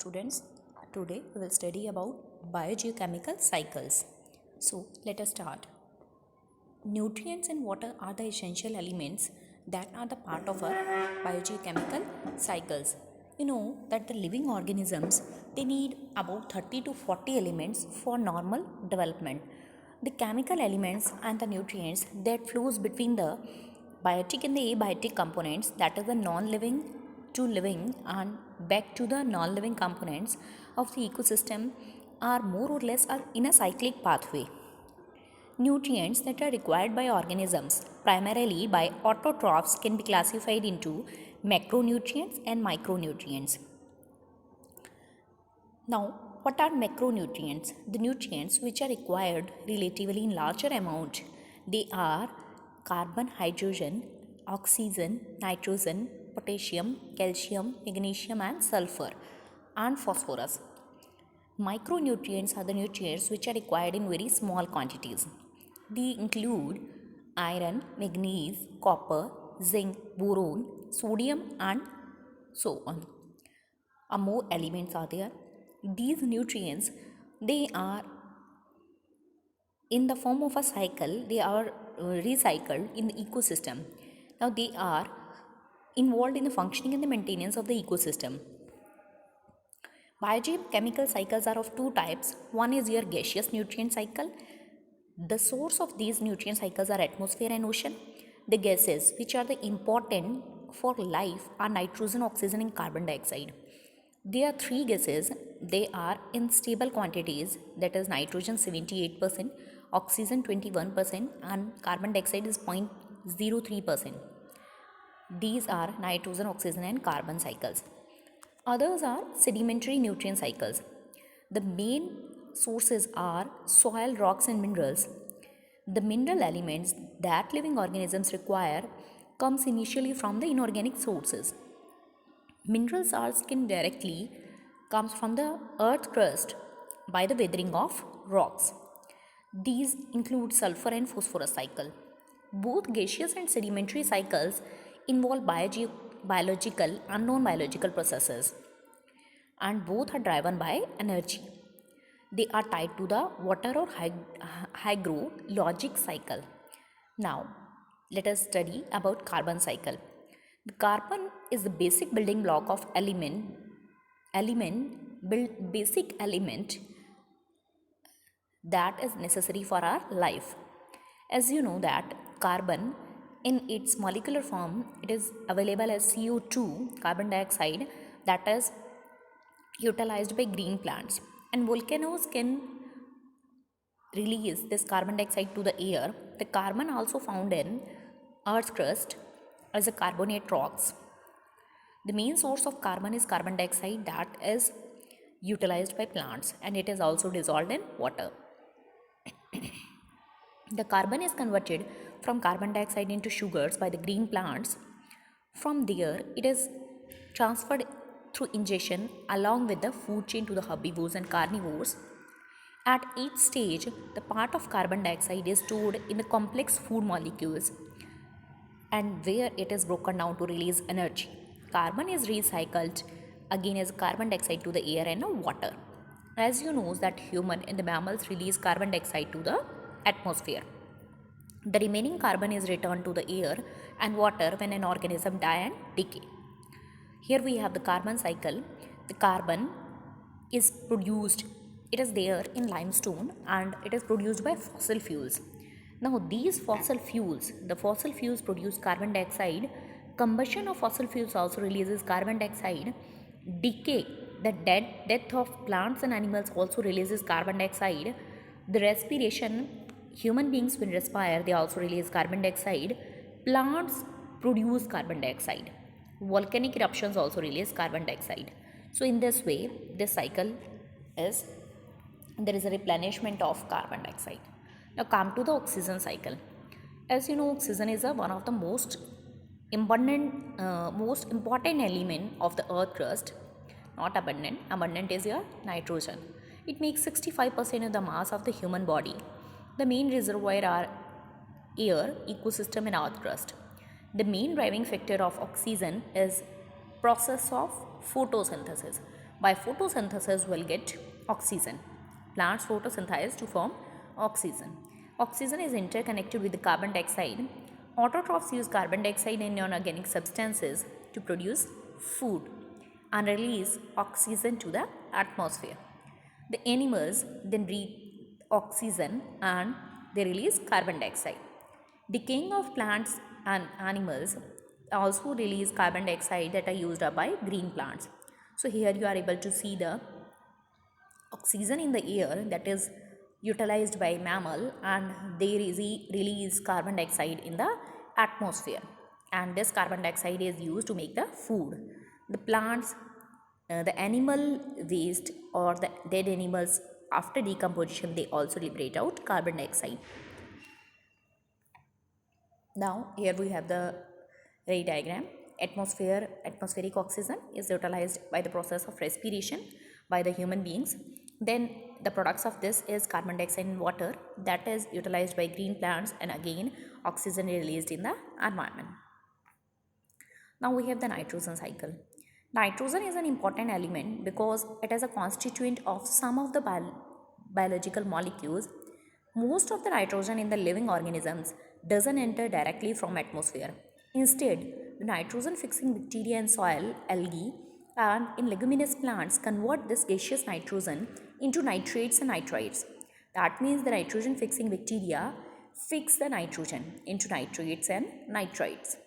Students, today we will study about biogeochemical cycles. So let us start. Nutrients and water are the essential elements that are the part of our biogeochemical cycles. You know that the living organisms they need about 30 to 40 elements for normal development. The chemical elements and the nutrients that flows between the biotic and the abiotic components, that is the non-living to living and back to the non-living components of the ecosystem, are more or less are in a cyclic pathway. Nutrients that are required by organisms, primarily by autotrophs, can be classified into macronutrients and micronutrients. Now, what are macronutrients? The nutrients which are required relatively in larger amount. They are carbon, hydrogen, oxygen, nitrogen, potassium, calcium, magnesium and sulfur and phosphorus. Micronutrients are the nutrients which are required in very small quantities. They include iron, manganese, copper, zinc, boron, sodium and so on. More elements are there. These nutrients, they are in the form of a cycle, they are recycled in the ecosystem. Now they are involved in the functioning and the maintenance of the ecosystem. Biogeochemical cycles are of two types. One is your gaseous nutrient cycle. The source of these nutrient cycles are atmosphere and ocean. The gases which are the important for life are nitrogen, oxygen and carbon dioxide. There are three gases. They are in stable quantities, that is nitrogen 78%, oxygen 21% and carbon dioxide is 0.03%. These are nitrogen, oxygen and carbon cycles. Others are sedimentary nutrient cycles. The main sources are soil, rocks and minerals. The mineral elements that living organisms require comes initially from the inorganic sources. Mineral salts can directly comes from the earth crust by the weathering of rocks. These include sulfur and phosphorus cycle. Both gaseous and sedimentary cycles involve biological and non-biological processes, and both are driven by energy. They are tied to the water or hydrologic cycle. Now, let us study about carbon cycle. The carbon is the basic building block of basic element that is necessary for our life. As you know that carbon in its molecular form, it is available as CO2, carbon dioxide, that is utilized by green plants, and volcanoes can release this carbon dioxide to the air. The carbon also found in earth's crust as a carbonate rocks. The main source of carbon is carbon dioxide that is utilized by plants, and it is also dissolved in water. The carbon is converted from carbon dioxide into sugars by the green plants. From there, it is transferred through ingestion along with the food chain to the herbivores and carnivores. At each stage, the part of carbon dioxide is stored in the complex food molecules and where it is broken down to release energy. Carbon is recycled again as carbon dioxide to the air and water. As you know that human and the mammals release carbon dioxide to the atmosphere. The remaining carbon is returned to the air and water when an organism dies and decay. Here we have the carbon cycle. The carbon is produced, it is there in limestone and it is produced by fossil fuels. Now these fossil fuels, the fossil fuels produce carbon dioxide. Combustion of fossil fuels also releases carbon dioxide. Decay, the death of plants and animals also releases carbon dioxide. The respiration, human beings when respire, they also release carbon dioxide. Plants produce carbon dioxide. Volcanic eruptions also release carbon dioxide. So in this way, this cycle is, there is a replenishment of carbon dioxide. Now come to the oxygen cycle. As you know, oxygen is one of the most important element of the earth crust. Not abundant. Abundant is your nitrogen. It makes 65% of the mass of the human body. The main reservoir are air, ecosystem and earth crust. The main driving factor of oxygen is process of photosynthesis. By photosynthesis will get oxygen. Plants photosynthesize to form oxygen. Oxygen is interconnected with the carbon dioxide. Autotrophs use carbon dioxide and inorganic substances to produce food and release oxygen to the atmosphere. The animals then breathe oxygen and they release carbon dioxide. Decaying of plants and animals also release carbon dioxide that are used up by green plants. So here you are able to see the oxygen in the air that is utilized by mammal, and they release carbon dioxide in the atmosphere, and this carbon dioxide is used to make the food. The plants, the animal waste or the dead animals after decomposition, they also liberate out carbon dioxide. Now here we have the ray diagram. Atmospheric oxygen is utilized by the process of respiration by the human beings. Then the products of this is carbon dioxide and water that is utilized by green plants, and again oxygen is released in the environment. Now we have the nitrogen cycle. Nitrogen is an important element because it is a constituent of some of the biological molecules. Most of the nitrogen in the living organisms doesn't enter directly from atmosphere. Instead, the nitrogen fixing bacteria in soil, algae, and in leguminous plants convert this gaseous nitrogen into nitrates and nitrites. That means the nitrogen fixing bacteria fix the nitrogen into nitrates and nitrites.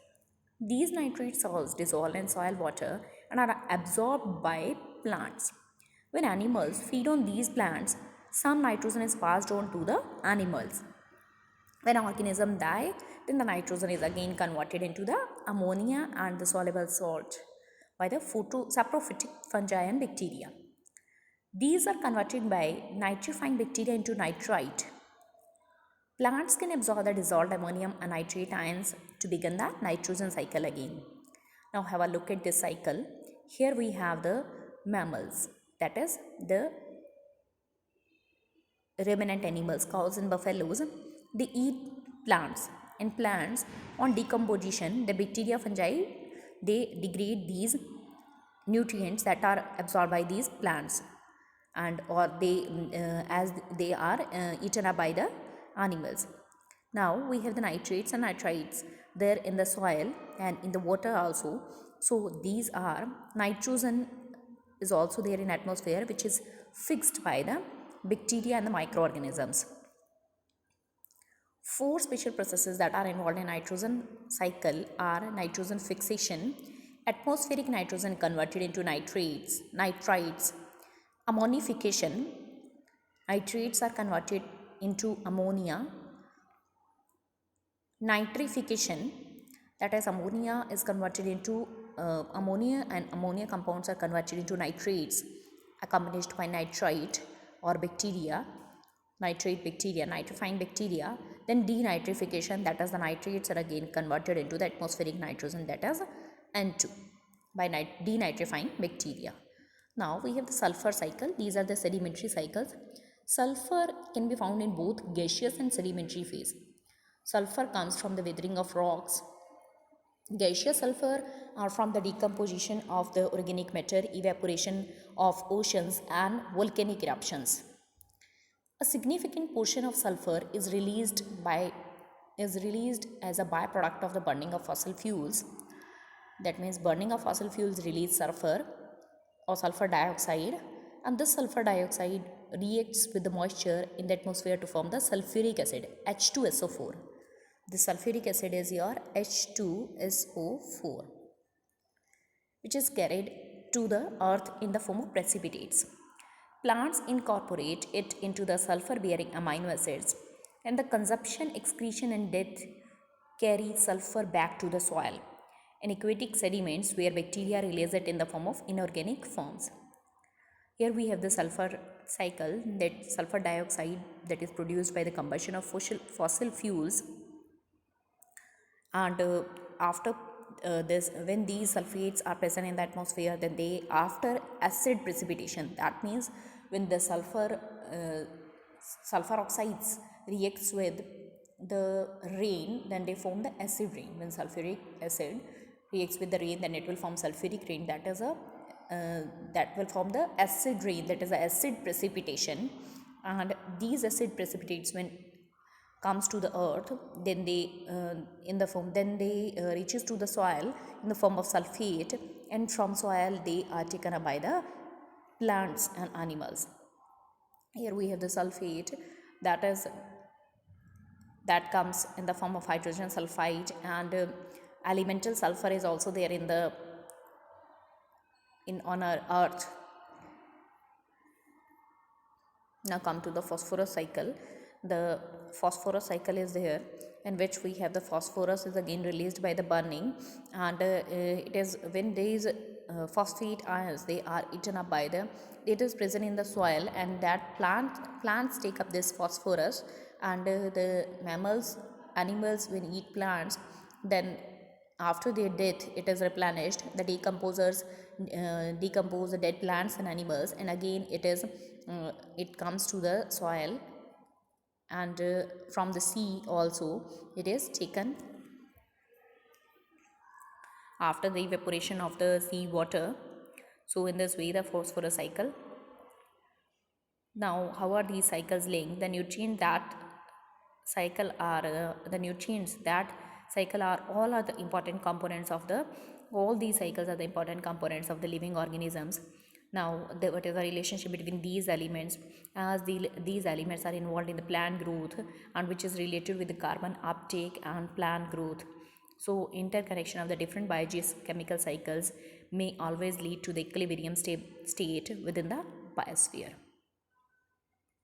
These nitrate salts dissolve in soil water and are absorbed by plants. When animals feed on these plants, some nitrogen is passed on to the animals. When organisms die, then the nitrogen is again converted into the ammonia and the soluble salt by the saprophytic fungi and bacteria. These are converted by nitrifying bacteria into nitrite. Plants can absorb the dissolved ammonium and nitrate ions to begin the nitrogen cycle again. Now have a look at this cycle. Here we have the mammals, that is the ruminant animals, cows and buffaloes. They eat plants. In plants, on decomposition, the bacteria fungi, they degrade these nutrients that are absorbed by these plants, and or they as they are eaten up by the animals. Now we have the nitrates and nitrites there in the soil and in the water also. So these are nitrogen is also there in atmosphere, which is fixed by the bacteria and the microorganisms. Four special processes that are involved in nitrogen cycle are nitrogen fixation, atmospheric nitrogen converted into nitrates, nitrites, ammonification, nitrates are converted into ammonia, nitrification, that is ammonia is converted into ammonia, and ammonia compounds are converted into nitrates accompanied by nitrite or bacteria, nitrate bacteria, nitrifying bacteria. Then denitrification, that is the nitrates are again converted into the atmospheric nitrogen, that is N2 by denitrifying bacteria. Now we have the sulfur cycle. These are the sedimentary cycles. Sulfur can be found in both gaseous and sedimentary phase. Sulfur comes from the weathering of rocks. Gaseous sulfur are from the decomposition of the organic matter, evaporation of oceans, and volcanic eruptions. A significant portion of sulfur is released as a byproduct of the burning of fossil fuels. That means burning of fossil fuels release sulfur or sulfur dioxide, and this sulfur dioxide reacts with the moisture in the atmosphere to form the sulfuric acid H2SO4. The sulfuric acid is your H2SO4, which is carried to the earth in the form of precipitates. Plants incorporate it into the sulfur bearing amino acids, and the consumption, excretion, and death carry sulfur back to the soil and aquatic sediments, where bacteria release it in the form of inorganic forms. Here we have the sulfur cycle, that sulfur dioxide that is produced by the combustion of fossil fuels, and after this, when these sulfates are present in the atmosphere, then they after acid precipitation, that means when the sulfur oxides reacts with the rain, then they form the acid rain. When sulfuric acid reacts with the rain, then it will form sulfuric rain, that is a that will form the acid rain, that is the acid precipitation. And these acid precipitates when comes to the earth, then they in the form, then they reaches to the soil in the form of sulfate, and from soil they are taken up by the plants and animals. Here we have the sulfate, that is, that comes in the form of hydrogen sulfide, and elemental sulfur is also there in the in on our earth. Now come to the phosphorus cycle. The phosphorus cycle is there, in which we have the phosphorus is again released by the burning, and it is when these phosphate ions, they are eaten up by the, it is present in the soil, and that plants take up this phosphorus, and the mammals, animals, when eat plants, then after their death it is replenished. The decomposers decompose the dead plants and animals, and again it comes to the soil, and from the sea also it is taken after the evaporation of the sea water. So in this way the phosphorus cycle. Now how are these cycles linked? The nutrient that cycle are the nutrients that cycle are all are the important components of the, all these cycles are the important components of the living organisms. Now what is the relationship between these elements, as these elements are involved in the plant growth, and which is related with the carbon uptake and plant growth. So interconnection of the different biogeochemical cycles may always lead to the equilibrium state within the biosphere.